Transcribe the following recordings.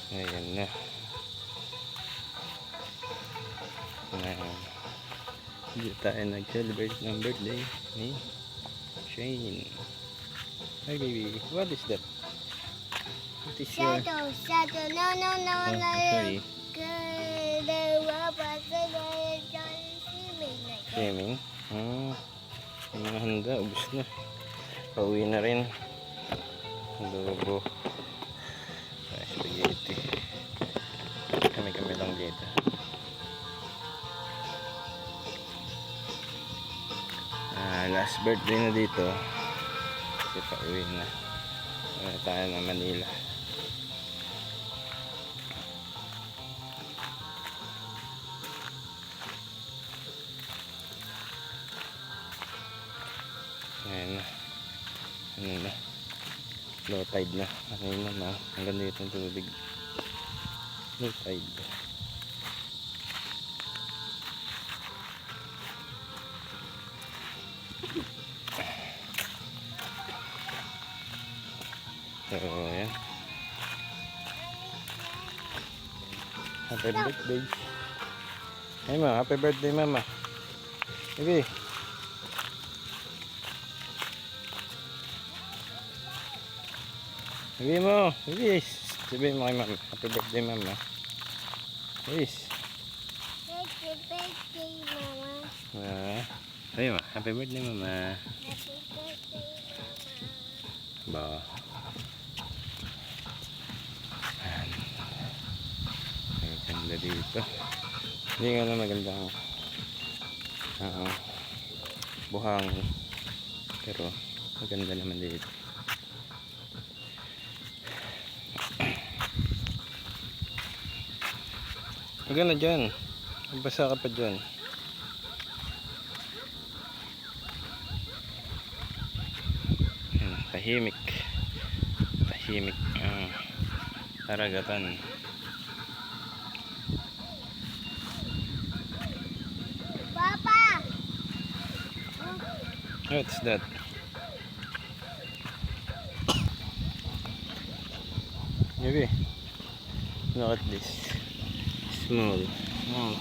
Ayan na. Hindi tayo nag-celebrate ng birthday ni Shane. Hi baby, what is that? What is your... Shadow, no, Oh, sorry. Swimming? Yung mga handa, ubos na. Pauwi na rin. Adobo. Spaghetti. Kami lang dito. Last birthday na dito. Kasi pauwi na. Tayo na Manila. Ayan na. Ano na. Low tide na. Ano na. Hanggang dito ang tubig. Low tide. So, ayan. Happy birthday. Hey ma, happy birthday mama. Baby. Sabihin mo, Luis. Sabihin mo kay mama, happy birthday mama. Luis. Happy birthday, Mama. Sabihin mo, happy birthday mama. Happy birthday, Mama. Ba. Maganda dito. Hindi nga na maganda ang buhang. Pero maganda naman dito. Huwag na dyan. Basa ka pa dyan. Tahimik. Tahimik ang karagatan. Papa! What's that? Maybe. Look at this. Small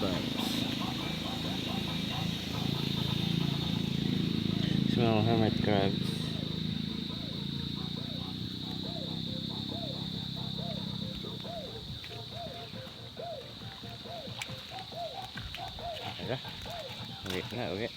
crabs. Small hermit crabs. Okay. Uwi na, uwi.